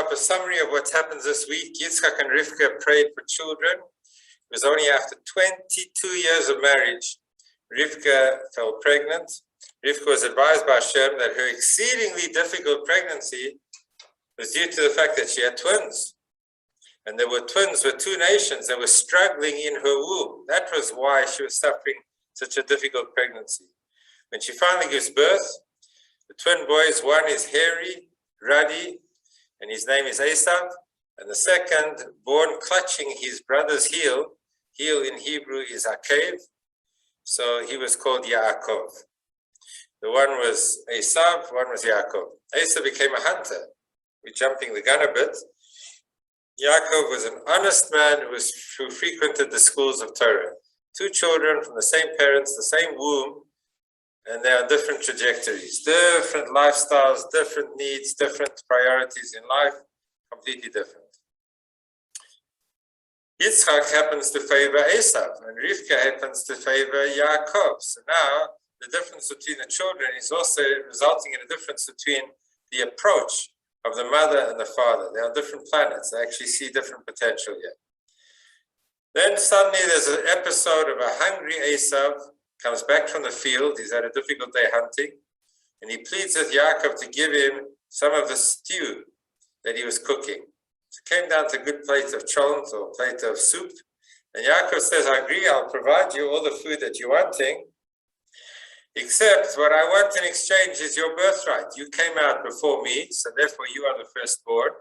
up a summary of what happens this week. Yitzchak and Rivka prayed for children. It was only after 22 years of marriage, Rivka fell pregnant. Rivka was advised by Hashem that her exceedingly difficult pregnancy was due to the fact that she had twins. And there were twins with two nations that were struggling in her womb. That was why she was suffering such a difficult pregnancy. When she finally gives birth, the twin boys, one is hairy, ruddy, and his name is Esau, and the second born clutching his brother's heel. Heel in Hebrew is Akev, so he was called Yaakov. The one was Esau, one was Yaakov. Esau became a hunter. We're jumping the gun a bit. Yaakov was an honest man who frequented the schools of Torah. Two children from the same parents, the same womb, and they're on different trajectories, different lifestyles, different needs, different priorities in life, completely different. Yitzchak happens to favor Esau, and Rivka happens to favor Yaakov. So now the difference between the children is also resulting in a difference between the approach of the mother and the father. They're on different planets. They actually see different potential here. Then suddenly there's an episode of a hungry Esau comes back from the field. He's had a difficult day hunting, and he pleads with Yaakov to give him some of the stew that he was cooking. So it came down to a good plate of cholent or plate of soup, and Yaakov says, I agree, I'll provide you all the food that you're wanting, except what I want in exchange is your birthright. You came out before me, so therefore you are the firstborn.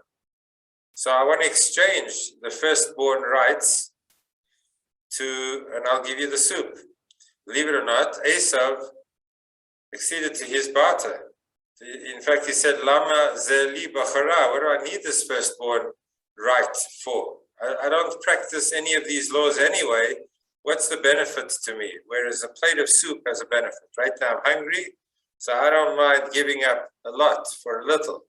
So I want to exchange the firstborn rights and I'll give you the soup. Believe it or not, Esau acceded to his barter. In fact, he said, Lama zeli bachara, what do I need this firstborn right for? I don't practice any of these laws anyway. What's the benefit to me? Whereas a plate of soup has a benefit. Right now I'm hungry, so I don't mind giving up a lot for a little.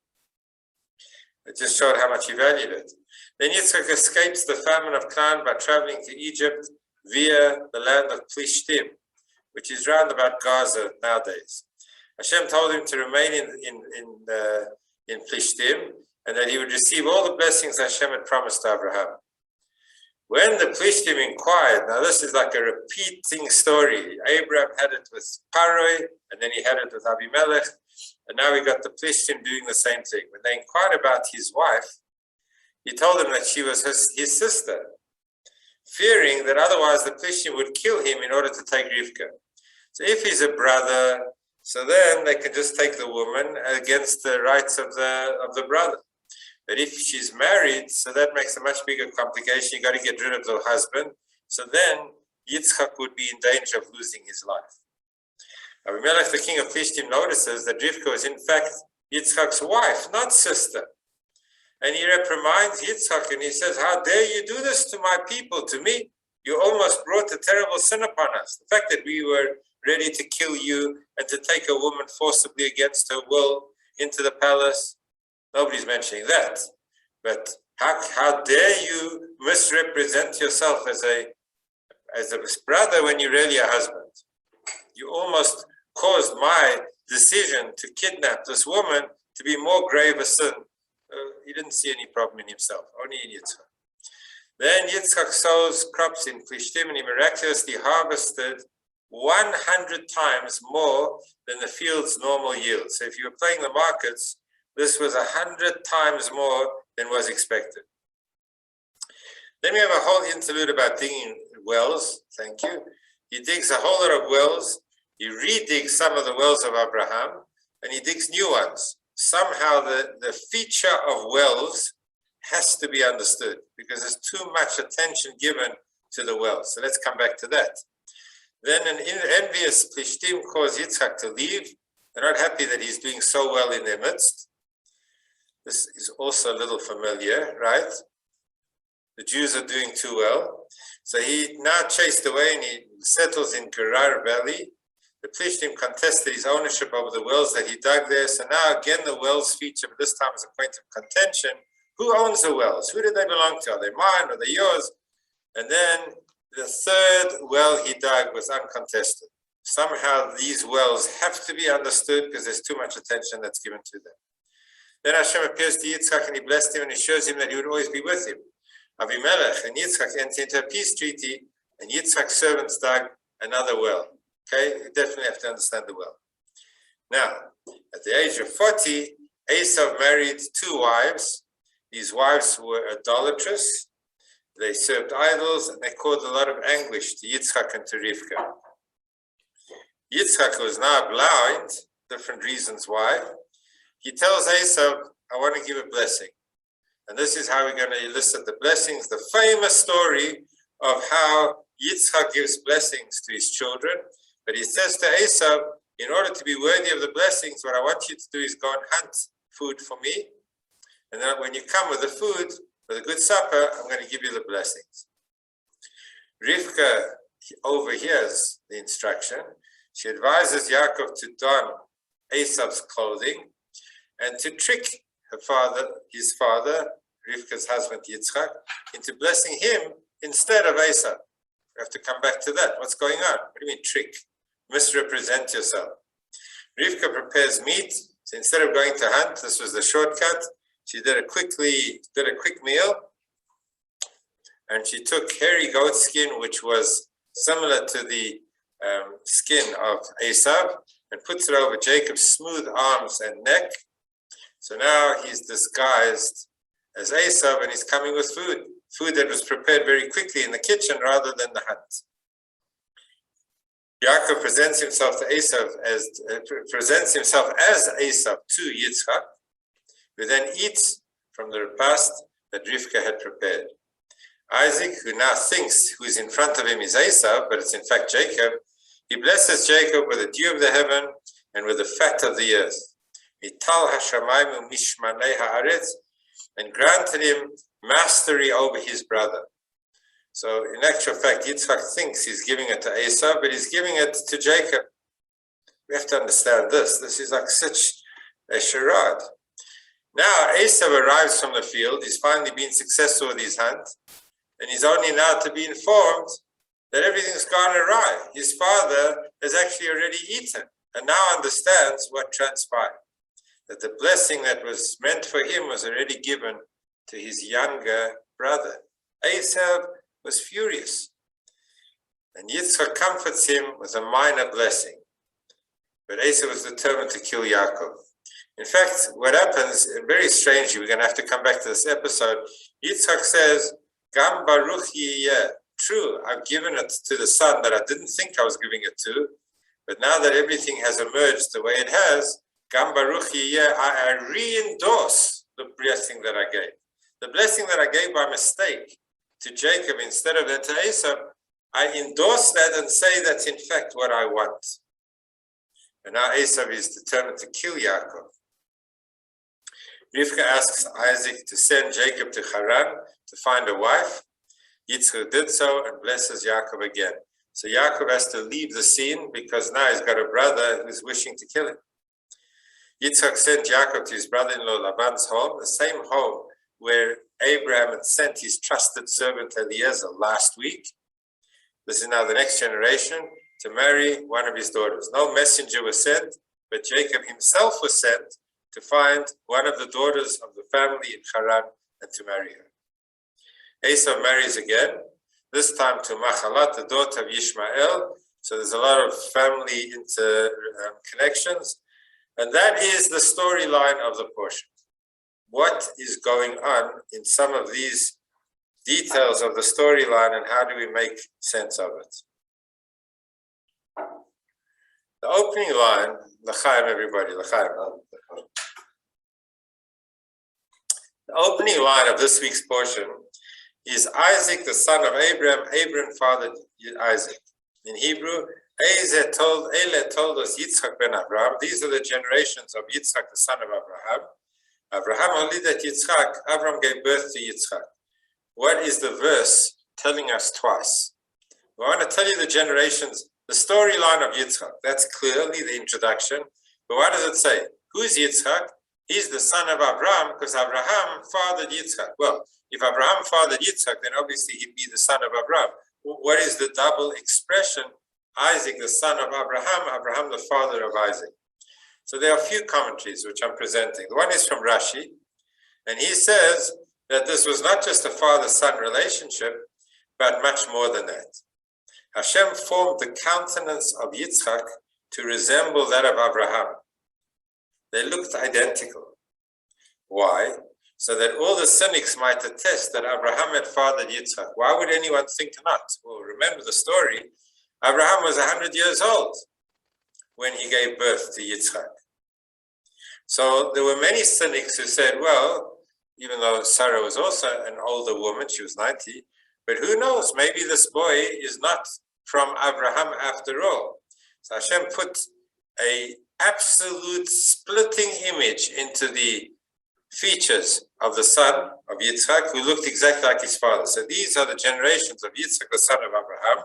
It just showed how much he valued it. Then Yitzchak escapes the famine of Canaan by traveling to Egypt via the land of Plishtim, which is round about Gaza nowadays. Hashem told him to remain in Plishtim, and that he would receive all the blessings Hashem had promised to Abraham. When the Plishtim inquired, now this is like a repeating story. Abraham had it with Paroi, and then he had it with Abimelech, and now we got the Plishtim doing the same thing. When they inquired about his wife, he told them that she was his sister, fearing that otherwise the Plishtim would kill him in order to take Rivka. So if he's a brother, so then they can just take the woman against the rights of the brother. But if she's married, so that makes a much bigger complication. You got to get rid of the husband. So then Yitzchak would be in danger of losing his life. Abimelech, the king of Plishtim, notices that Rivka was in fact Yitzchak's wife, not sister. And he reprimands Yitzchak and he says, how dare you do this to my people, to me? You almost brought a terrible sin upon us. The fact that we were ready to kill you and to take a woman forcibly against her will into the palace. Nobody's mentioning that. But how dare you misrepresent yourself as a brother when you're really a husband? You almost caused my decision to kidnap this woman to be more grave a sin. He didn't see any problem in himself, only in Yitzchak. Then Yitzchak sows crops in Plishtim, and he miraculously harvested 100 times more than the field's normal yield. So if you were playing the markets, this was 100 times more than was expected. Then we have a whole interlude about digging wells. Thank you. He digs a whole lot of wells. He redigs some of the wells of Abraham, and he digs new ones. Somehow the feature of wells has to be understood because there's too much attention given to the wells. So let's come back to that. Then an envious Plishtim caused Yitzchak to leave. They're not happy that he's doing so well in their midst. This is also a little familiar, right? The Jews are doing too well. So he now chased away and he settles in Gerar Valley. The Plishtim contested his ownership over the wells that he dug there. So now again the wells feature, but this time is a point of contention. Who owns the wells? Who do they belong to? Are they mine or are they yours? And then the third well he dug was uncontested. Somehow these wells have to be understood because there's too much attention that's given to them. Then Hashem appears to Yitzchak and he blessed him and he shows him that he would always be with him. Avimelech and Yitzchak enter into a peace treaty, and Yitzchak's servants dug another well. Okay, you definitely have to understand the well. Now, at the age of 40, Esau married 2 wives. These wives were idolatrous. They served idols, and they caused a lot of anguish to Yitzchak and to Rivka. Yitzchak was now blind, different reasons why. He tells Esau, I want to give a blessing. And this is how we're going to elicit the blessings, the famous story of how Yitzchak gives blessings to his children. But he says to Esau, in order to be worthy of the blessings, what I want you to do is go and hunt food for me. And then when you come with the food, with a good supper, I'm going to give you the blessings. Rivka overhears the instruction. She advises Yaakov to don Esau's clothing and to trick his father, Rivka's husband Yitzchak, into blessing him instead of Esau. We have to come back to that. What's going on? What do you mean trick? Misrepresent yourself. Rivka prepares meat. So instead of going to hunt, this was the shortcut. She did a quick meal, and she took hairy goat skin, which was similar to the skin of Esau, and puts it over Jacob's smooth arms and neck. So now he's disguised as Esau, and he's coming with food that was prepared very quickly in the kitchen rather than the hunt. Yaakov presents himself as Esau to Yitzchak, who then eats from the repast that Rivka had prepared. Isaac, who now thinks who's in front of him is Esau, but it's in fact Jacob, he blesses Jacob with the dew of the heaven and with the fat of the earth. Mital hashamayim mishmanei haaretz, and granted him mastery over his brother. So in actual fact, Yitzchak thinks he's giving it to Esau, but he's giving it to Jacob. We have to understand this. This is like such a charade. Now Esau arrives from the field. He's finally been successful with his hunt, and he's only now to be informed that everything's gone awry. His father has actually already eaten and now understands what transpired. That the blessing that was meant for him was already given to his younger brother. Esau was furious. And Yitzchak comforts him with a minor blessing. But Esau was determined to kill Yaakov. In fact, what happens, very strangely, we're going to have to come back to this episode, Yitzchak says, Gam baruch yiyeh. True, I've given it to the son that I didn't think I was giving it to, but now that everything has emerged the way it has, Gam baruch yiyeh, I re-endorse the blessing that I gave. The blessing that I gave by mistake to Jacob instead of that to Esau, I endorse that and say that's in fact what I want. And now Esau is determined to kill Yaakov. Rivka asks Isaac to send Jacob to Haran to find a wife. Yitzchak did so and blesses Yaakov again. So Yaakov has to leave the scene because now he's got a brother who's wishing to kill him. Yitzchak sent Yaakov to his brother-in-law Laban's home, the same home where Abraham had sent his trusted servant Eliezer last week. This is now the next generation to marry one of his daughters. No messenger was sent, but Jacob himself was sent to find one of the daughters of the family in Haran and to marry her. Esau marries again, this time to Machalat, the daughter of Ishmael. So there's a lot of family connections. And that is the storyline of the portion. What is going on in some of these details of the storyline and how do we make sense of it? The opening line, L'chaim everybody, L'chaim. The opening line of this week's portion is Isaac, the son of Abraham. Abraham fathered Isaac. In Hebrew, Ele Toldot Yitzchak ben Abraham. These are the generations of Yitzchak, the son of Abraham. Abraham holidat Yitzchak. Abraham gave birth to Yitzchak. What is the verse telling us twice? We want to tell you the generations, the storyline of Yitzchak. That's clearly the introduction. But what does it say? Who is Yitzchak? He's the son of Abraham because Abraham fathered Yitzchak. Well, if Abraham fathered Yitzchak, then obviously he'd be the son of Abraham. What is the double expression? Isaac, the son of Abraham, Abraham, the father of Isaac. So there are a few commentaries which I'm presenting. The one is from Rashi, and he says that this was not just a father-son relationship, but much more than that. Hashem formed the countenance of Yitzchak to resemble that of Abraham. They looked identical. Why? So that all the cynics might attest that Abraham had fathered Yitzchak. Why would anyone think not? Well, remember the story. Abraham was 100 years old when he gave birth to Yitzchak. So there were many cynics who said, well, even though Sarah was also an older woman, she was 90, but who knows, maybe this boy is not from Abraham after all. So Hashem put an absolute splitting image into the features of the son of Yitzchak, who looked exactly like his father. So these are the generations of Yitzchak, the son of Abraham.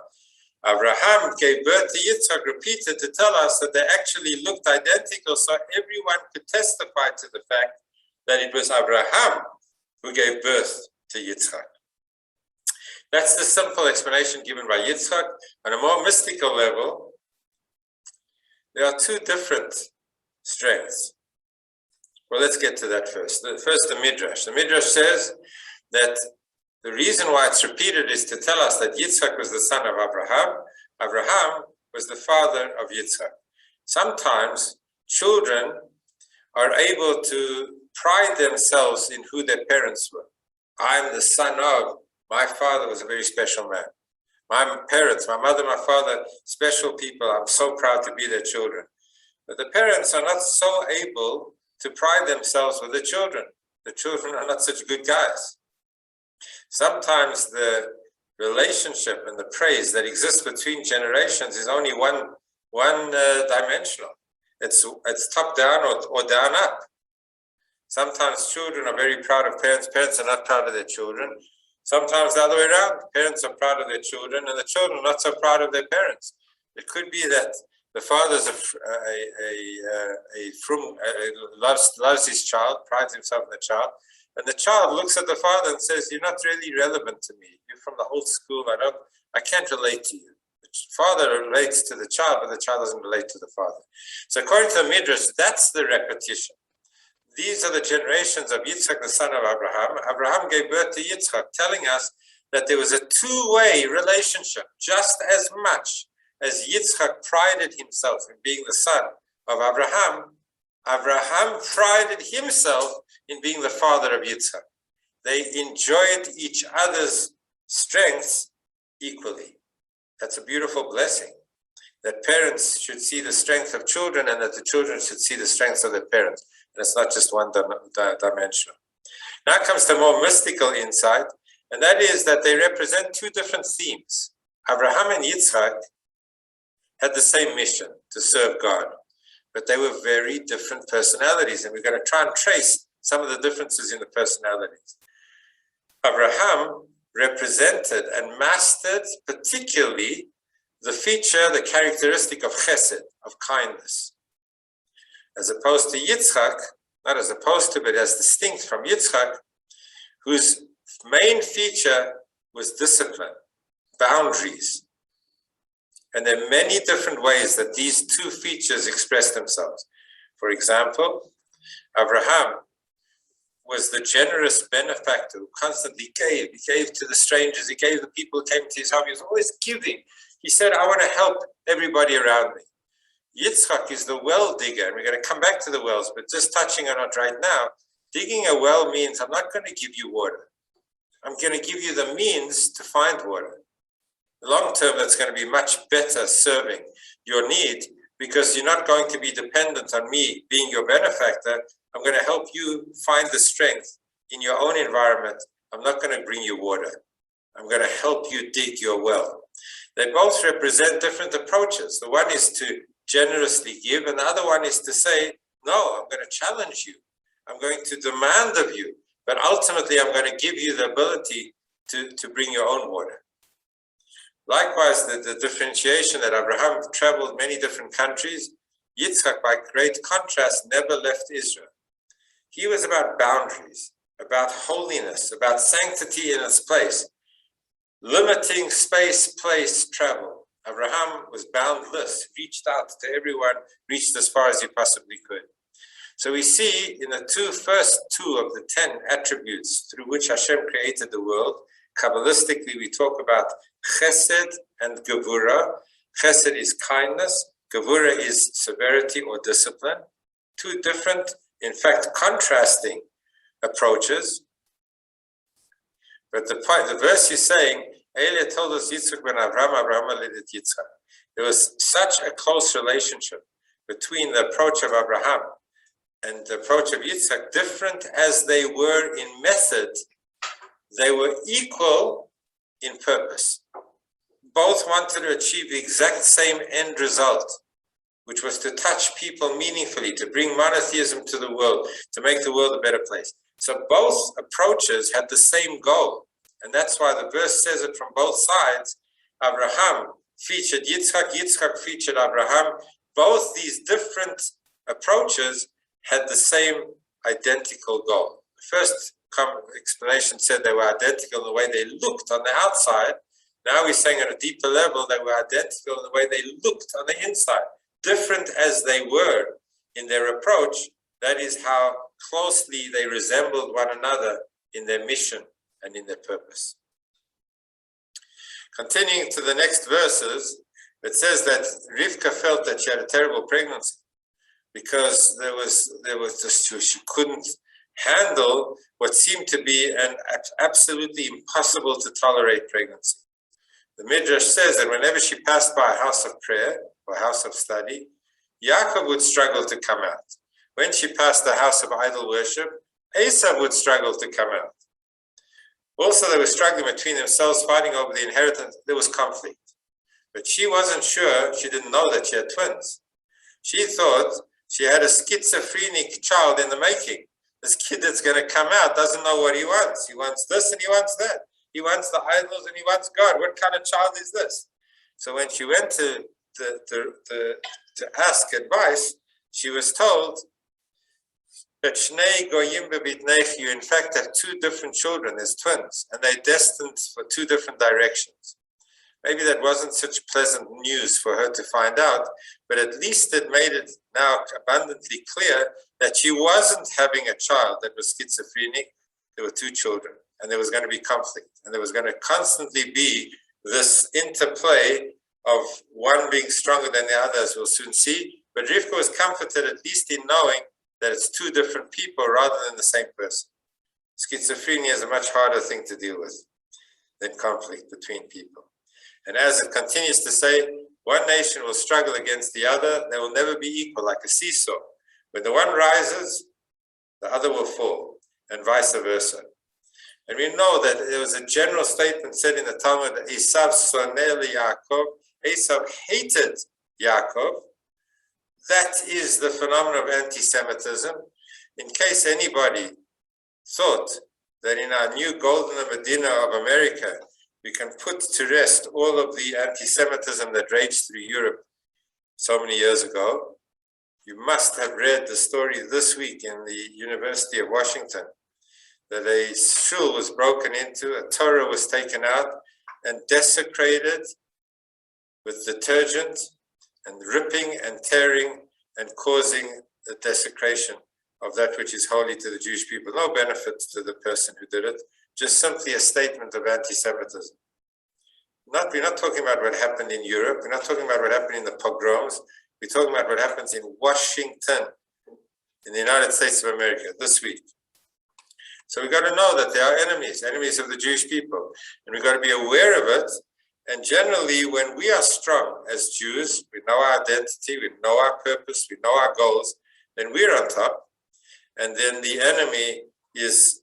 Abraham gave birth to Yitzchak, repeated to tell us that they actually looked identical, so everyone could testify to the fact that it was Abraham who gave birth to Yitzchak. That's the simple explanation given by Yitzchak. On a more mystical level, there are two different strengths. Well, let's get to that first. First, the Midrash. The Midrash says that the reason why it's repeated is to tell us that Yitzchak was the son of Abraham. Abraham was the father of Yitzchak. Sometimes children are able to pride themselves in who their parents were. I'm the son of, my father was a very special man. My parents, my mother, my father, special people. I'm so proud to be their children. But the parents are not so able to pride themselves with the children. The children are not such good guys. Sometimes the relationship and the praise that exists between generations is only one dimensional. It's top down or down up. Sometimes children are very proud of parents. Parents are not proud of their children. Sometimes the other way around. Parents are proud of their children, and the children are not so proud of their parents. It could be that the father loves his child, prides himself in the child, and the child looks at the father and says, "You're not really relevant to me. You're from the old school. I can't relate to you." The father relates to the child, but the child doesn't relate to the father. So according to the Midrash, that's the repetition. These are the generations of Yitzchak, the son of Abraham. Abraham gave birth to Yitzchak, telling us that there was a two-way relationship. Just as much as Yitzchak prided himself in being the son of Abraham, Abraham prided himself in being the father of Yitzchak. They enjoyed each other's strengths equally. That's a beautiful blessing, that parents should see the strength of children and that the children should see the strengths of their parents. And it's not just one dimensional. Now comes the more mystical insight, and that is that they represent two different themes. Abraham and Yitzchak had the same mission, to serve God, but they were very different personalities, and we're going to try and trace some of the differences in the personalities. Abraham represented and mastered particularly the feature, the characteristic of chesed, of kindness. As opposed to Yitzchak, not as opposed to, but as distinct from Yitzchak, whose main feature was discipline, boundaries. And there are many different ways that these two features express themselves. For example, Abraham was the generous benefactor who constantly gave. He gave to the strangers, he gave the people who came to his home. He was always giving. He said, I want to help everybody around me. Yitzchak is the well digger, and we're going to come back to the wells, but just touching on it right now, digging a well means I'm not going to give you water. I'm going to give you the means to find water. Long term, that's going to be much better serving your need because you're not going to be dependent on me being your benefactor. I'm going to help you find the strength in your own environment. I'm not going to bring you water. I'm going to help you dig your well. They both represent different approaches. The one is to generously give, and the other one is to say, no, I'm going to challenge you. I'm going to demand of you, but ultimately I'm going to give you the ability to bring your own water. Likewise, the differentiation that Abraham traveled many different countries, Yitzchak, by great contrast, never left Israel. He was about boundaries, about holiness, about sanctity in its place, limiting space, place, travel. Abraham was boundless, reached out to everyone, reached as far as he possibly could. So we see in the first two of the 10 attributes through which Hashem created the world, Kabbalistically we talk about chesed and gevura. Chesed is kindness, gevura is severity or discipline. Two different, in fact, contrasting approaches. But the verse is saying, Eile Toldot Yitzchak ben Avraham, Avraham ledet Yitzchak. There was such a close relationship between the approach of Abraham and the approach of Yitzchak, different as they were in method, they were equal in purpose. Both wanted to achieve the exact same end result, which was to touch people meaningfully, to bring monotheism to the world, to make the world a better place. So both approaches had the same goal. And that's why the verse says it from both sides. Abraham featured Yitzchak, Yitzchak featured Abraham. Both these different approaches had the same identical goal. The first explanation said they were identical in the way they looked on the outside. Now we're saying at a deeper level they were identical in the way they looked on the inside. Different as they were in their approach, that is how closely they resembled one another in their mission and in their purpose. Continuing to the next verses, it says that Rivka felt that she had a terrible pregnancy because there was just, she couldn't handle what seemed to be an absolutely impossible to tolerate pregnancy. The Midrash says that whenever she passed by a house of prayer or a house of study, Yaakov would struggle to come out. When she passed the house of idol worship, Esau would struggle to come out. Also, they were struggling between themselves, fighting over the inheritance. There was conflict. But she wasn't sure, she didn't know that she had twins. She thought she had a schizophrenic child in the making. This kid that's going to come out doesn't know what he wants. He wants this and he wants that. He wants the idols and he wants God. What kind of child is this? So when she went to ask advice, she was told that Shnei Goyim bebitnech, you in fact have two different children, there's twins, and they're destined for two different directions. Maybe that wasn't such pleasant news for her to find out, but at least it made it now abundantly clear that she wasn't having a child that was schizophrenic. There were two children, and there was going to be conflict, and there was going to constantly be this interplay of one being stronger than the other, as we'll soon see. But Rivka was comforted at least in knowing that it's two different people rather than the same person. Schizophrenia is a much harder thing to deal with than conflict between people. And as it continues to say, one nation will struggle against the other. They will never be equal, like a seesaw. When the one rises, the other will fall, and vice versa. And we know that there was a general statement said in the Talmud that Esav sonel Yaakov, Esav hated Yaakov. That is the phenomenon of anti-Semitism. In case anybody thought that in our new golden Medina of America, we can put to rest all of the anti-Semitism that raged through Europe so many years ago, you must have read the story this week in the University of Washington, that a shul was broken into, a Torah was taken out and desecrated with detergent and ripping and tearing and causing the desecration of that which is holy to the Jewish people. No benefit to the person who did it, just simply a statement of anti-Semitism. We're not talking about what happened in Europe. We're not talking about what happened in the pogroms. We're talking about what happens in Washington, in the United States of America this week. So we've got to know that there are enemies of the Jewish people, and we've got to be aware of it. And generally, when we are strong as Jews, we know our identity, we know our purpose, we know our goals, then we're on top, and then the enemy is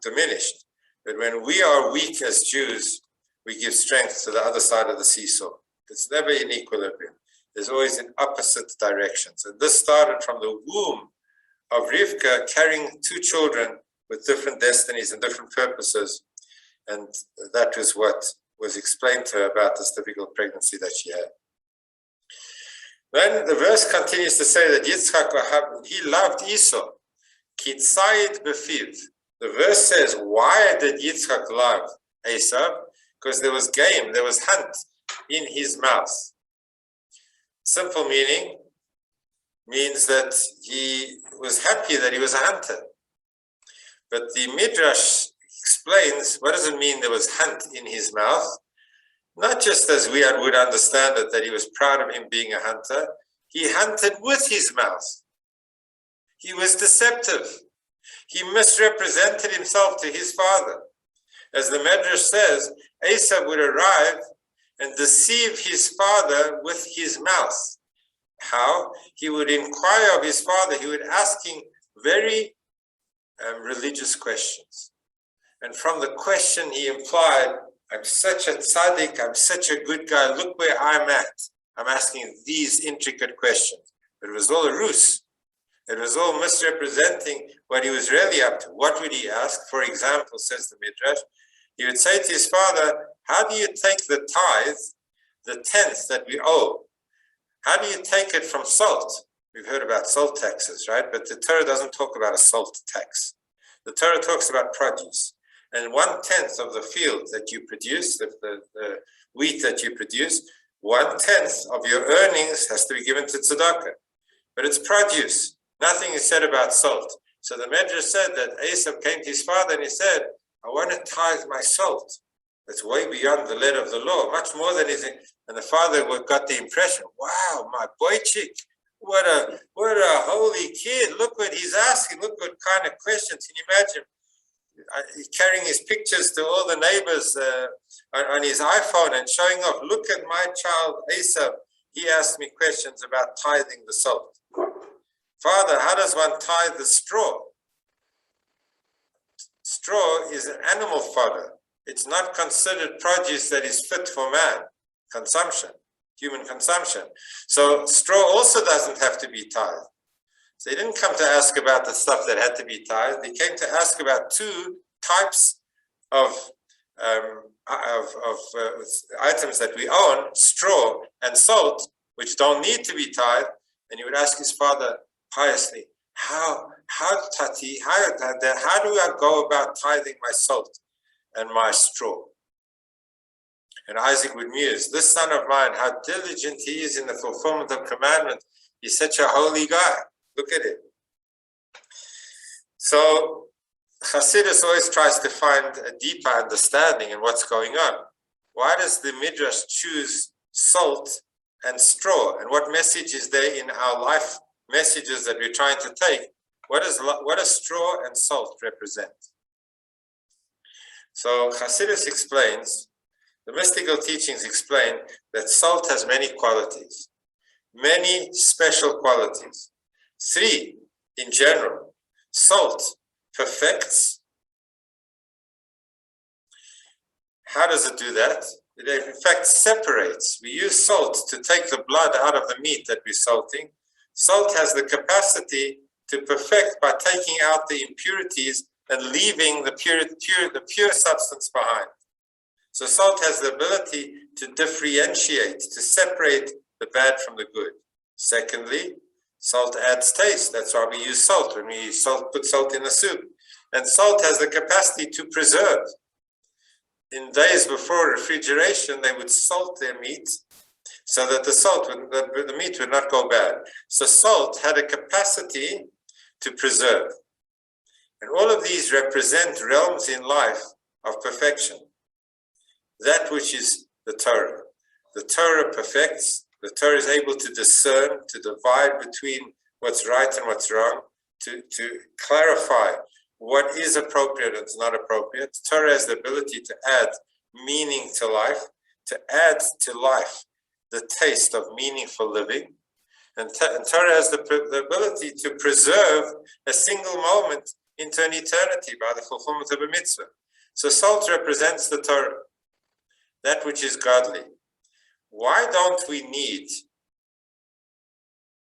diminished. But when we are weak as Jews, we give strength to the other side of the seesaw. It's never in equilibrium. There's always in opposite directions. And this started from the womb of Rivka, carrying two children with different destinies and different purposes. And that was what was explained to her about this difficult pregnancy that she had. Then the verse continues to say that Yitzchak, he loved Esau. Kitzayit befiv. The verse says, why did Yitzchak love Esau? Because there was game, there was hunt, in his mouth. Simple meaning means that he was happy that he was a hunter. But the Midrash explains, what does it mean there was hunt in his mouth? Not just as we would understand it, that he was proud of him being a hunter. He hunted with his mouth. He was deceptive. He misrepresented himself to his father. As the Midrash says, Esau would arrive and deceive his father with his mouth. How? He would inquire of his father. He would ask him very religious questions. And from the question he implied, I'm such a tzaddik, I'm such a good guy, look where I'm at. I'm asking these intricate questions. But it was all a ruse. It was all misrepresenting what he was really up to. What would he ask? For example, says the Midrash, he would say to his father, how do you take the tithe, the tenth that we owe? How do you take it from salt? We've heard about salt taxes, right? But the Torah doesn't talk about a salt tax. The Torah talks about produce. And 1/10 of the field that you produce, the wheat that you produce, 1/10 of your earnings has to be given to tzedakah. But it's produce. Nothing is said about salt. So the Midrash said that Esau came to his father and he said, I want to tithe my salt. That's way beyond the letter of the law, much more than anything. And the father got the impression, wow, my boychik, what a holy kid. Look what he's asking. Look what kind of questions. Can you imagine? He's carrying his pictures to all the neighbors on his iPhone and showing off. Look at my child, Esau. He asked me questions about tithing the salt. Father, how does one tithe the straw? Straw is an animal fodder. It's not considered produce that is fit for man consumption, human consumption. So straw also doesn't have to be tithed. So he didn't come to ask about the stuff that had to be tithed. He came to ask about two types of items that we own, straw and salt, which don't need to be tithed. And he would ask his father piously, how do I go about tithing my salt and my straw? And Isaac would muse, this son of mine, how diligent he is in the fulfillment of commandment. He's such a holy guy. Look at it. So Hasidus always tries to find a deeper understanding in what's going on. Why does the Midrash choose salt and straw? And what message is there in our life messages that we're trying to take? What does straw and salt represent? So Hasidus explains, the mystical teachings explain that salt has many qualities, many special qualities. 3 in general. Salt perfects. How does it do that? It in fact separates. We use salt to take the blood out of the meat that we're salting. Salt has the capacity to perfect by taking out the impurities and leaving the pure substance behind. So salt has the ability to differentiate, to separate the bad from the good. Secondly, salt adds taste. That's why we use salt when we put salt in the soup. And salt has the capacity to preserve. In days before refrigeration, they would salt their meat so that the meat would not go bad. So salt had a capacity to preserve. And all of these represent realms in life of perfection. That which is the Torah. The Torah perfects. The Torah is able to discern, to divide between what's right and what's wrong, to clarify what is appropriate and is not appropriate. The Torah has the ability to add meaning to life, to add to life the taste of meaningful living. And Torah has the ability to preserve a single moment into an eternity by the fulfillment of a mitzvah. So salt represents the Torah, that which is godly. Why don't we need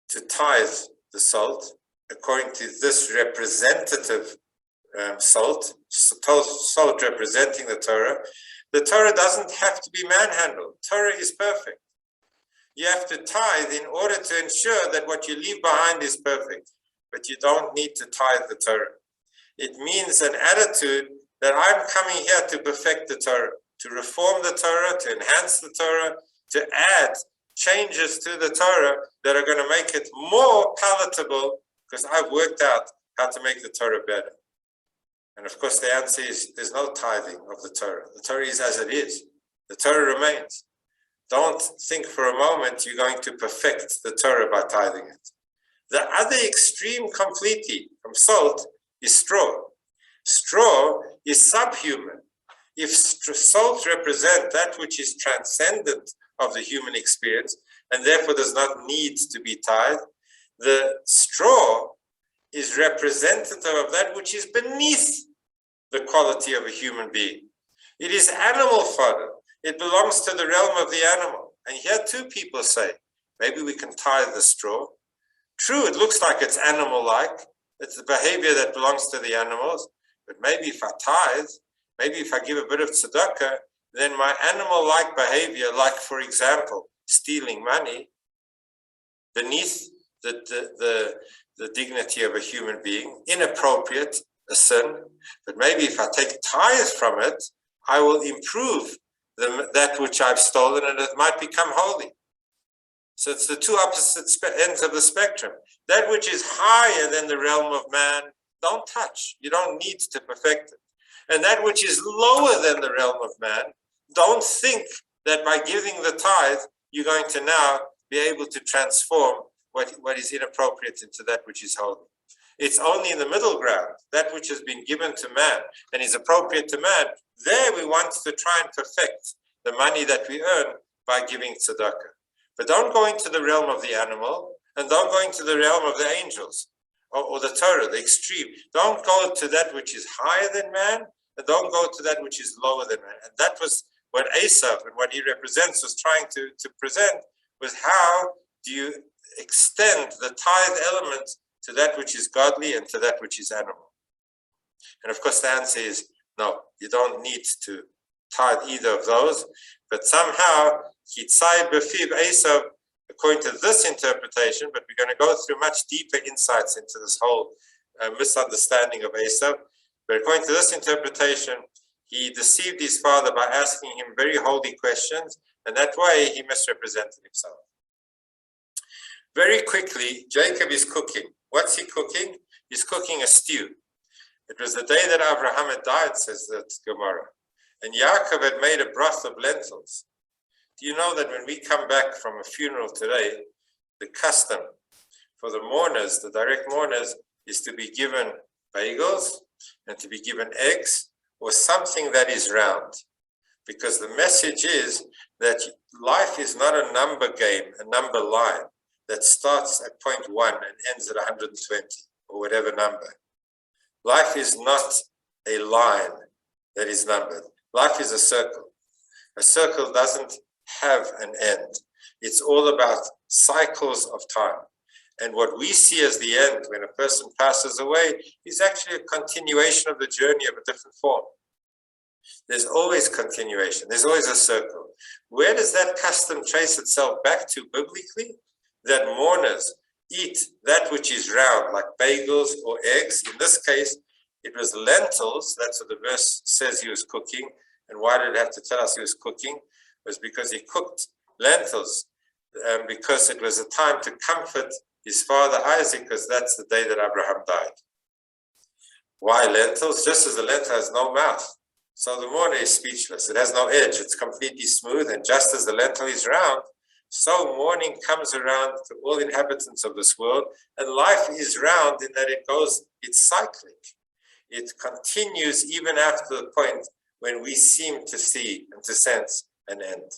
to tithe the salt according to this representative salt representing the Torah? The Torah doesn't have to be manhandled. Torah is perfect. You have to tithe in order to ensure that what you leave behind is perfect, but you don't need to tithe the Torah. It means an attitude that I'm coming here to perfect the Torah. to reform the Torah, to enhance the Torah, to add changes to the Torah that are going to make it more palatable, because I've worked out how to make the Torah better. And of course the answer is there's no tithing of the Torah. The Torah is as it is. The Torah remains. Don't think for a moment you're going to perfect the Torah by tithing it. The other extreme completely from salt is straw. Straw is subhuman. If salt represents that which is transcendent of the human experience and therefore does not need to be tithed, the straw is representative of that which is beneath the quality of a human being. It is animal fodder. It belongs to the realm of the animal. And here two people say, maybe we can tithe the straw. True, it looks like it's animal-like. It's the behavior that belongs to the animals. But maybe if I tithe, maybe if I give a bit of tzedakah, then my animal-like behavior, like for example, stealing money, beneath the dignity of a human being, inappropriate, a sin. But maybe if I take tithe from it, I will improve that which I've stolen, and it might become holy. So it's the two opposite ends of the spectrum. That which is higher than the realm of man, don't touch. You don't need to perfect it. And that which is lower than the realm of man, don't think that by giving the tithe, you're going to now be able to transform what is inappropriate into that which is holy. It's only in the middle ground, that which has been given to man and is appropriate to man. There we want to try and perfect the money that we earn by giving tzedakah. But don't go into the realm of the animal, and don't go into the realm of the angels or the Torah, the extreme. Don't go to that which is higher than man, and don't go to that which is lower than man. And that was what Esau and what he represents was trying to present, was how do you extend the tithe element to that which is godly and to that which is animal. And of course the answer is no, you don't need to tithe either of those, but somehow Hitzai Befiv Esau, according to this interpretation, but we're going to go through much deeper insights into this whole misunderstanding of Esau, but according to this interpretation, he deceived his father by asking him very holy questions, and that way he misrepresented himself. Very quickly, Jacob is cooking. What's he cooking? He's cooking a stew. It was the day that Abraham had died, says the Gemara. And Yaakov had made a broth of lentils. Do you know that when we come back from a funeral today, the custom for the mourners, the direct mourners, is to be given bagels and to be given eggs or something that is round. Because the message is that life is not a number game, a number line that starts at 0.1 and ends at 120 or whatever number. Life is not a line that is numbered. Life is a circle. A circle doesn't have an end. It's all about cycles of time. And what we see as the end when a person passes away is actually a continuation of the journey of a different form. There's always continuation. There's always a circle. Where does that custom trace itself back to biblically? That mourners eat that which is round, like bagels or eggs. In this case, it was lentils. That's what the verse says he was cooking. And why did it have to tell us he was cooking? It was because he cooked lentils, because it was a time to comfort his father Isaac, because that's the day that Abraham died. Why lentils? Just as the lentil has no mouth, so the mourner is speechless. It has no edge. It's completely smooth. And just as the lentil is round, so mourning comes around to all inhabitants of this world, and life is round in that it's cyclic. It continues even after the point when we seem to see and to sense an end.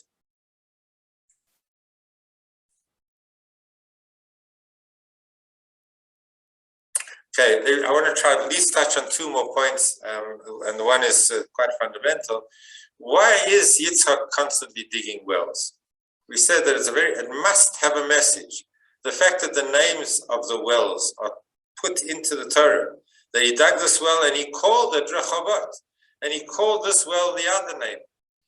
Okay, I want to try at least touch on two more points, and one is quite fundamental. Why is Yitzhak constantly digging wells? We said that it must have a message. The fact that the names of the wells are put into the Torah, that he dug this well and he called it Rehovot, and he called this well the other name.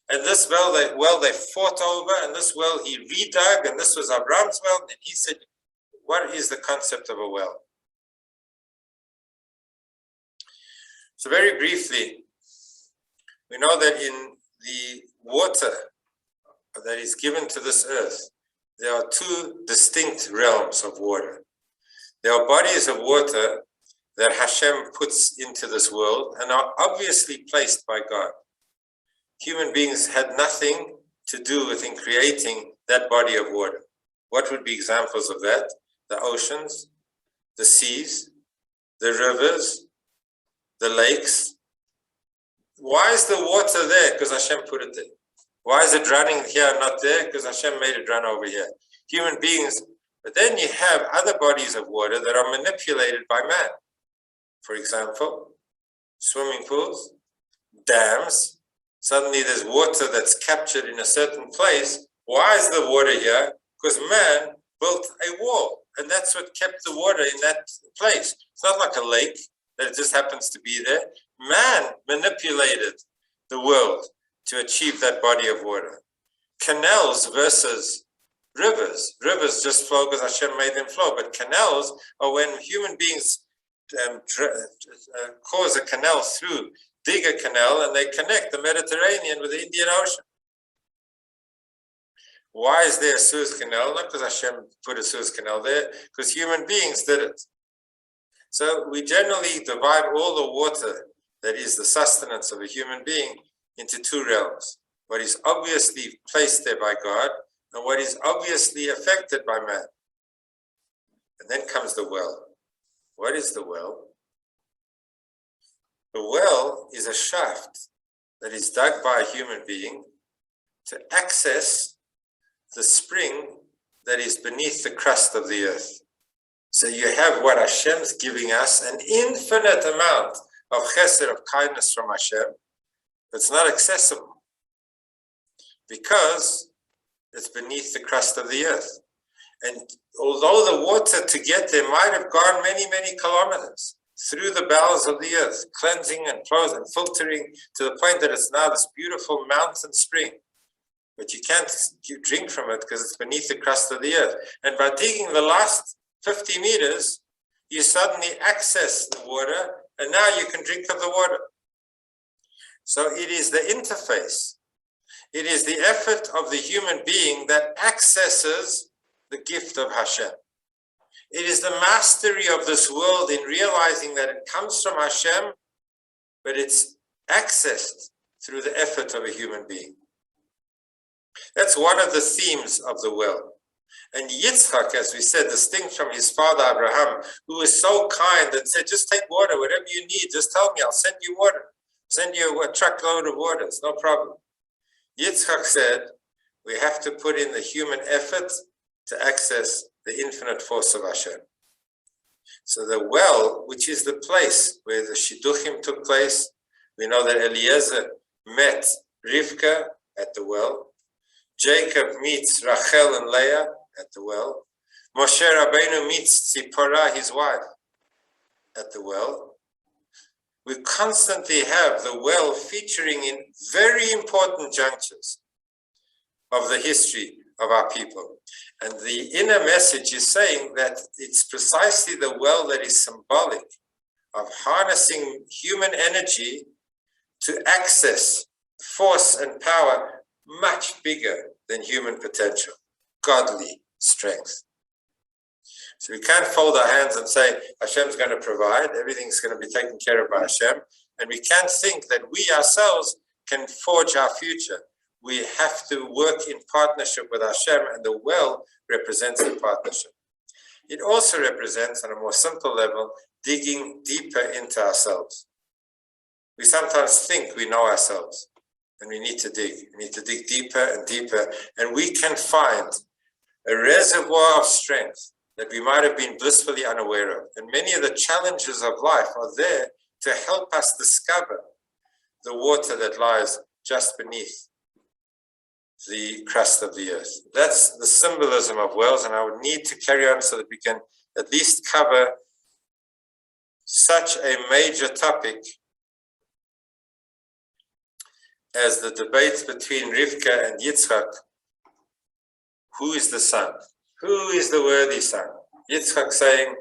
And this well they fought over, and this well he redug, and this was Abraham's well, and he said, what is the concept of a well? So very briefly, we know that in the water that is given to this earth, there are two distinct realms of water. There are bodies of water that Hashem puts into this world and are obviously placed by God. Human beings had nothing to do with in creating that body of water. What would be examples of that? The oceans, the seas, the rivers, the lakes. Why is the water there? Because Hashem put it there. Why is it running here and not there? Because Hashem made it run over here. Human beings, but then you have other bodies of water that are manipulated by man. For example, swimming pools, dams. Suddenly there's water that's captured in a certain place. Why is the water here? Because man built a wall, and that's what kept the water in that place. It's not like a lake that it just happens to be there. Man manipulated the world to achieve that body of water. Canals versus rivers. Rivers just flow because Hashem made them flow, but canals are when human beings cause a canal through, dig a canal, and they connect the Mediterranean with the Indian Ocean. Why is there a Suez Canal? Not because Hashem put a Suez Canal there, because human beings did it. So we generally divide all the water that is the sustenance of a human being into two realms. What is obviously placed there by God and what is obviously affected by man. And then comes the well. What is the well? The well is a shaft that is dug by a human being to access the spring that is beneath the crust of the earth. So you have what Hashem's giving us, an infinite amount of chesed, of kindness from Hashem, that's not accessible because it's beneath the crust of the earth. And although the water to get there might have gone many, many kilometers through the bowels of the earth, cleansing and closing and filtering to the point that it's now this beautiful mountain spring, but you can't drink from it because it's beneath the crust of the earth. And by digging the last 50 meters, you suddenly access the water, and now you can drink of the water. So it is the interface. It is the effort of the human being that accesses the gift of Hashem. It is the mastery of this world in realizing that it comes from Hashem, but it's accessed through the effort of a human being. That's one of the themes of the well. And Yitzchak, as we said, distinct from his father Abraham, who was so kind and said, just take water, whatever you need, just tell me, I'll send you water. Send you a truckload of water, it's no problem. Yitzchak said, we have to put in the human effort to access the infinite force of Hashem. So the well, which is the place where the Shidduchim took place, we know that Eliezer met Rivka at the well. Jacob meets Rachel and Leah at the well. Moshe Rabbeinu meets Tzipporah, his wife, at the well. We constantly have the well featuring in very important junctures of the history of our people. And the inner message is saying that it's precisely the well that is symbolic of harnessing human energy to access force and power much bigger than human potential, godly strength. So we can't fold our hands and say, Hashem's going to provide, everything's going to be taken care of by Hashem. And we can't think that we ourselves can forge our future. We have to work in partnership with Hashem, and the well represents the partnership. It also represents, on a more simple level, digging deeper into ourselves. We sometimes think we know ourselves, and we need to dig. We need to dig deeper and deeper, and we can find a reservoir of strength that we might have been blissfully unaware of. And many of the challenges of life are there to help us discover the water that lies just beneath the crust of the earth. That's the symbolism of wells, and I would need to carry on so that we can at least cover such a major topic as the debates between Rivka and Yitzchak. Who is the son? Who is the worthy son? Yitzchak saying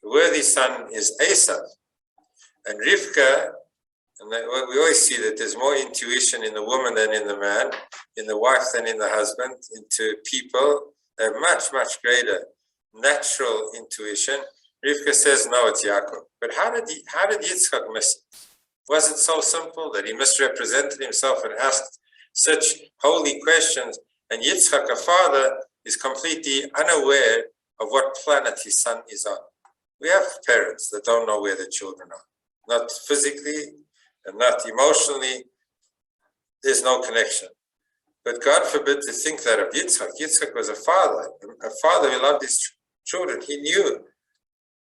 the worthy son is Esau, and Rivka And we always see that there's more intuition in the woman than in the man, in the wife than in the husband, into people. They have much, much greater natural intuition. Rivka says, no, it's Yaakov. But how did Yitzchak miss it? Was it so simple that he misrepresented himself and asked such holy questions? And Yitzchak, a father, is completely unaware of what planet his son is on. We have parents that don't know where their children are. Not physically and not emotionally. There's no connection. But God forbid to think that of Yitzchak. Yitzchak was a father who loved his children. He knew.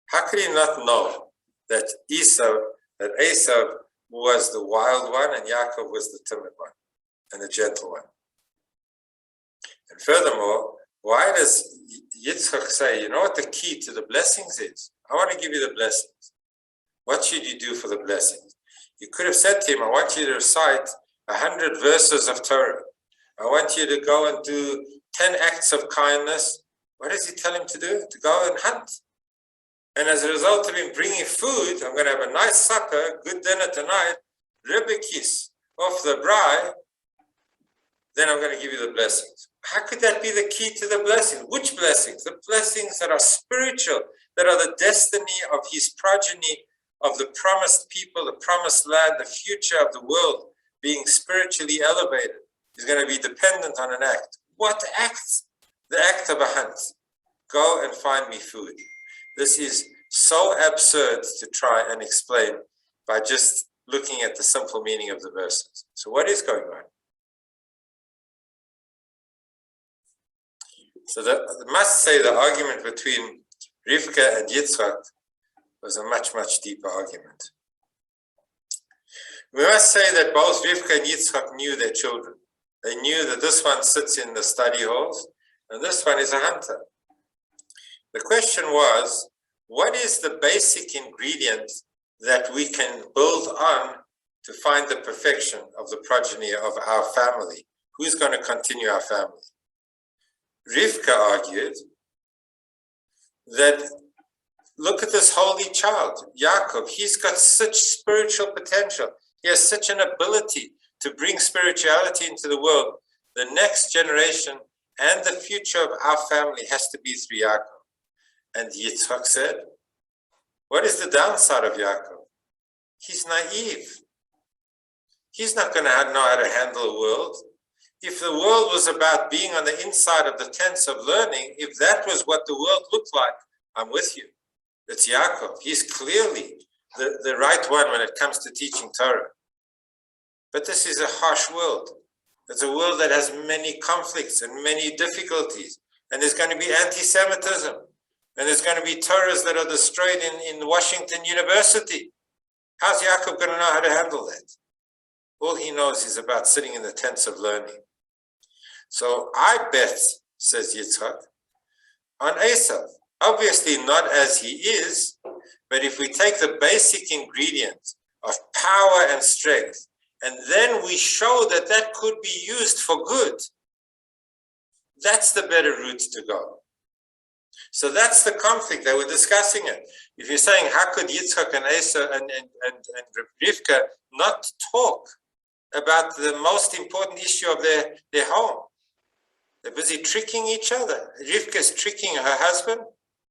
How could he not know that Esau was the wild one and Yaakov was the timid one and the gentle one? And furthermore, why does Yitzchak say, you know what the key to the blessings is? I want to give you the blessings. What should you do for the blessings? You could have said to him, I want you to recite 100 verses of Torah. I want you to go and do 10 acts of kindness. What does he tell him to do? To go and hunt. And as a result of him bringing food, I'm going to have a nice supper, good dinner tonight, Rebekis off the braai, then I'm going to give you the blessings. How could that be the key to the blessings? Which blessings? The blessings that are spiritual, that are the destiny of his progeny, of the promised people, the promised land, the future of the world being spiritually elevated is going to be dependent on an act. What act? The act of a hunt. Go and find me food. This is so absurd to try and explain by just looking at the simple meaning of the verses. So what is going on? So I must say the argument between Rivka and Yitzchak was a much, much deeper argument. We must say that both Rivka and Yitzchak knew their children. They knew that this one sits in the study halls and this one is a hunter. The question was, what is the basic ingredient that we can build on to find the perfection of the progeny of our family? Who's going to continue our family? Rivka argued that look at this holy child, Yaakov. He's got such spiritual potential. He has such an ability to bring spirituality into the world. The next generation and the future of our family has to be through Yaakov. And Yitzchak said, what is the downside of Yaakov? He's naive. He's not going to know how to handle a world. If the world was about being on the inside of the tents of learning, if that was what the world looked like, I'm with you. It's Yaakov. He's clearly the right one when it comes to teaching Torah. But this is a harsh world. It's a world that has many conflicts and many difficulties. And there's going to be anti-Semitism. And there's going to be Torahs that are destroyed in Washington University. How's Yaakov going to know how to handle that? All he knows is about sitting in the tents of learning. So I bet, says Yitzchak, on Esau. Obviously not as he is, but if we take the basic ingredient of power and strength, and then we show that that could be used for good, that's the better route to go. So that's the conflict that we're discussing it. If you're saying, how could Yitzchak and Esau and Rivka not talk about the most important issue of their home? They're busy tricking each other. Rivka's tricking her husband.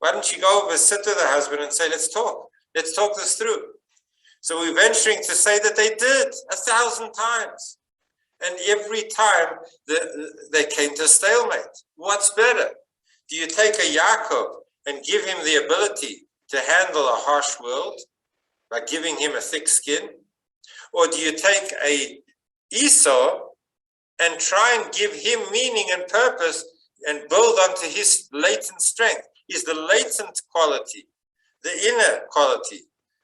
Why don't you go over, sit with her husband and say, let's talk this through. So we're venturing to say that they did 1,000 times. And every time they came to a stalemate. What's better? Do you take a Yaakov and give him the ability to handle a harsh world by giving him a thick skin? Or do you take a Esau and try and give him meaning and purpose and build onto his latent strength? Is the latent quality, the inner quality,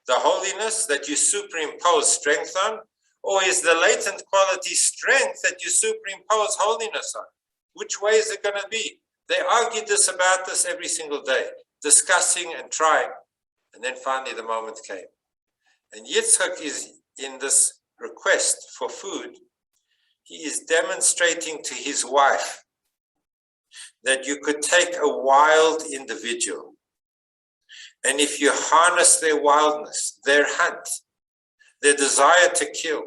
the holiness that you superimpose strength on? Or is the latent quality strength that you superimpose holiness on? Which way is it going to be? They argued about this every single day, discussing and trying. And then finally the moment came. And Yitzchak is in this request for food. He is demonstrating to his wife that you could take a wild individual, and if you harness their wildness, their hunt, their desire to kill,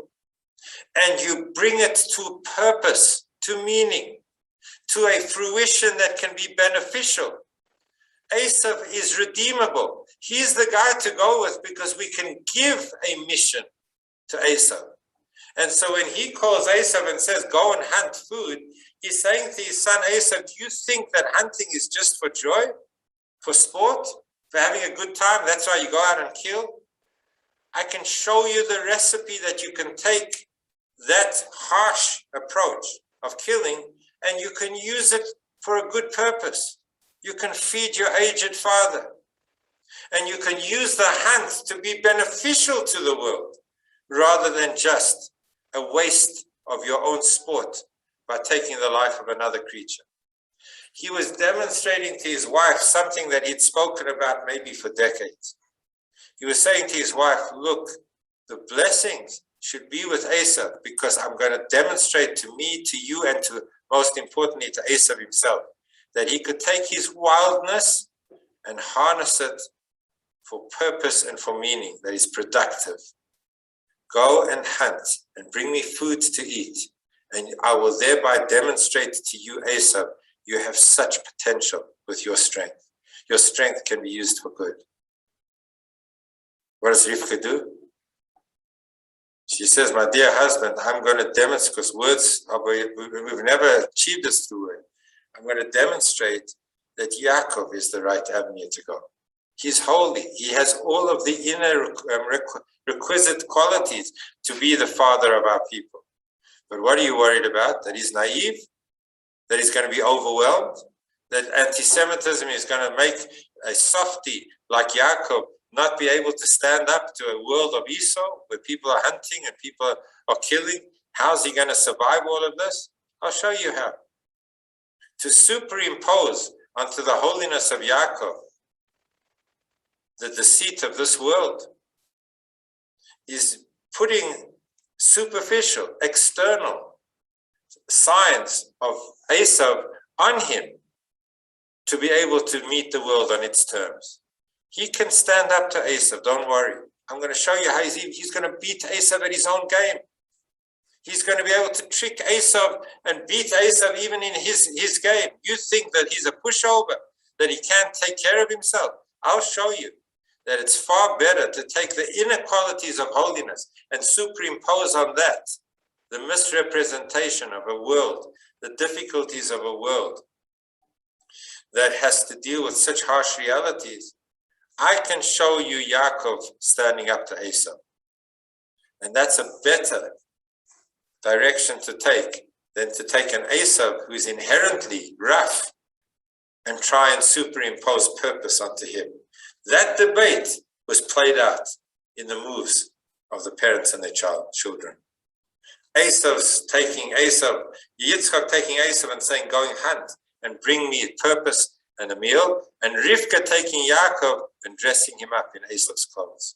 and you bring it to purpose, to meaning, to a fruition that can be beneficial. Esau is redeemable. He's the guy to go with because we can give a mission to Esau. And so when he calls Esau and says, go and hunt food, he's saying to his son Esau, do you think that hunting is just for joy, for sport, for having a good time? That's why you go out and kill? I can show you the recipe that you can take that harsh approach of killing and you can use it for a good purpose. You can feed your aged father and you can use the hunt to be beneficial to the world rather than just a waste of your own sport by taking the life of another creature. He was demonstrating to his wife something that he'd spoken about maybe for decades. He was saying to his wife, look, the blessings should be with Esau because I'm going to demonstrate to me, to you, and to, most importantly, to Esau himself, that he could take his wildness and harness it for purpose and for meaning that is productive. Go and hunt and bring me food to eat, and I will thereby demonstrate to you, Esau, you have such potential with your strength. Your strength can be used for good. What does Rivka do? She says, my dear husband, I'm going to demonstrate, because we've never achieved this through it. I'm going to demonstrate that Yaakov is the right avenue to go. He's holy. He has all of the inner requisite qualities to be the father of our people. But what are you worried about? That he's naive? That he's going to be overwhelmed? That anti-Semitism is going to make a softie like Yaakov not be able to stand up to a world of Esau where people are hunting and people are killing? How's he going to survive all of this? I'll show you how. To superimpose onto the holiness of Yaakov the deceit of this world is putting superficial, external signs of Esau on him to be able to meet the world on its terms. He can stand up to Esau, don't worry. I'm going to show you how he's going to beat Esau at his own game. He's going to be able to trick Esau and beat Esau even in his game. You think that he's a pushover, that he can't take care of himself. I'll show you that it's far better to take the inequalities of holiness and superimpose on that the misrepresentation of a world, the difficulties of a world that has to deal with such harsh realities. I can show you Yaakov standing up to Esau. And that's a better direction to take than to take an Esau who is inherently rough and try and superimpose purpose onto him. That debate was played out in the moves of the parents and their children. Yitzchak taking Esau and saying, go and hunt and bring me purpose and a meal, and Rivka taking Yaakov and dressing him up in Esau's clothes.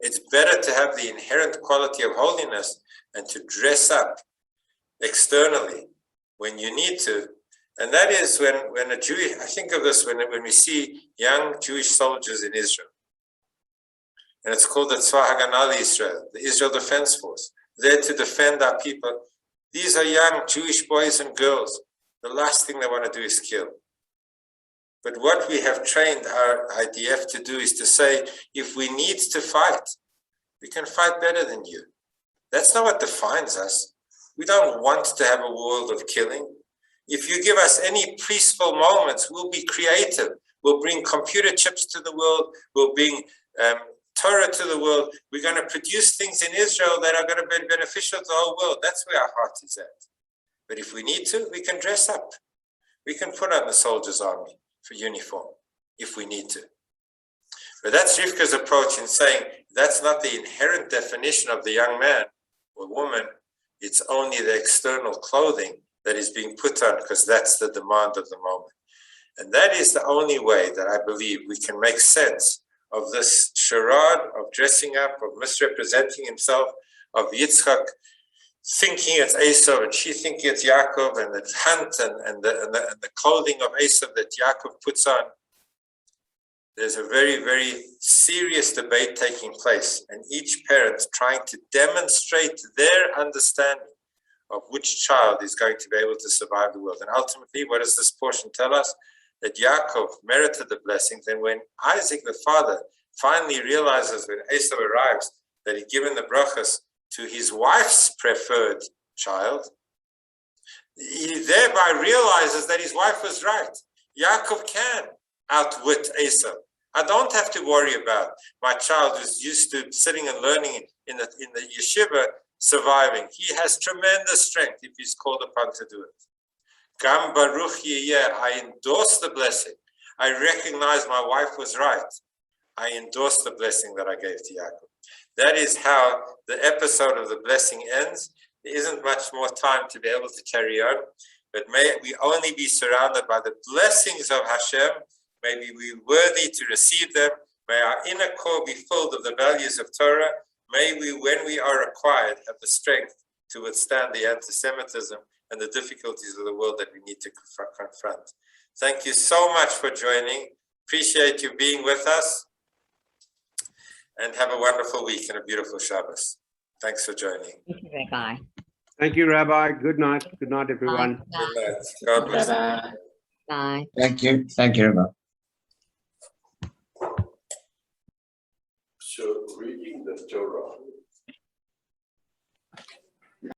It's better to have the inherent quality of holiness and to dress up externally when you need to. And that is when a Jew, I think of this when we see young Jewish soldiers in Israel. And it's called the Tzva Haganah Israel, the Israel Defense Force, there to defend our people. These are young Jewish boys and girls. The last thing they want to do is kill. But what we have trained our IDF to do is to say, if we need to fight, we can fight better than you. That's not what defines us. We don't want to have a world of killing. If you give us any peaceful moments, we'll be creative. We'll bring computer chips to the world. We'll bring Torah to the world. We're going to produce things in Israel that are going to be beneficial to the whole world. That's where our heart is at. But if we need to, we can dress up. We can put on the soldier's army for uniform if we need to. But that's Rivka's approach in saying that's not the inherent definition of the young man or woman. It's only the external clothing that is being put on because that's the demand of the moment. And that is the only way that I believe we can make sense of this charade of dressing up, of misrepresenting himself, of Yitzchak thinking it's Esau and she thinking it's Yaakov, and the hunt and the clothing of Esau that Yaakov puts on. there's a very, very serious debate taking place, and each parent trying to demonstrate their understanding of which child is going to be able to survive the world. And ultimately, what does this portion tell us? That Yaakov merited the blessings, and when Isaac, the father, finally realizes when Esau arrives that he'd given the brachas to his wife's preferred child, he thereby realizes that his wife was right. Yaakov can outwit Esau. I don't have to worry about my child who's used to sitting and learning in the yeshiva surviving. He has tremendous strength if he's called upon to do it. Gam Baruch Yeh, I endorse the blessing. I recognize my wife was right. I endorse the blessing that I gave to Yaakov. That is how the episode of the blessing ends. There isn't much more time to be able to carry on, but may we only be surrounded by the blessings of Hashem. May we be worthy to receive them. May our inner core be filled of the values of Torah. May we, when we are required, have the strength to withstand the anti-Semitism and the difficulties of the world that we need to confront. Thank you so much for joining. Appreciate you being with us. And have a wonderful week and a beautiful Shabbos. Thanks for joining. Thank you, Rabbi. Thank you, Rabbi. Good night. Good night, everyone. Bye. Good night. God bless you. Bye. Thank you. Thank you, Rabbi. So reading the Torah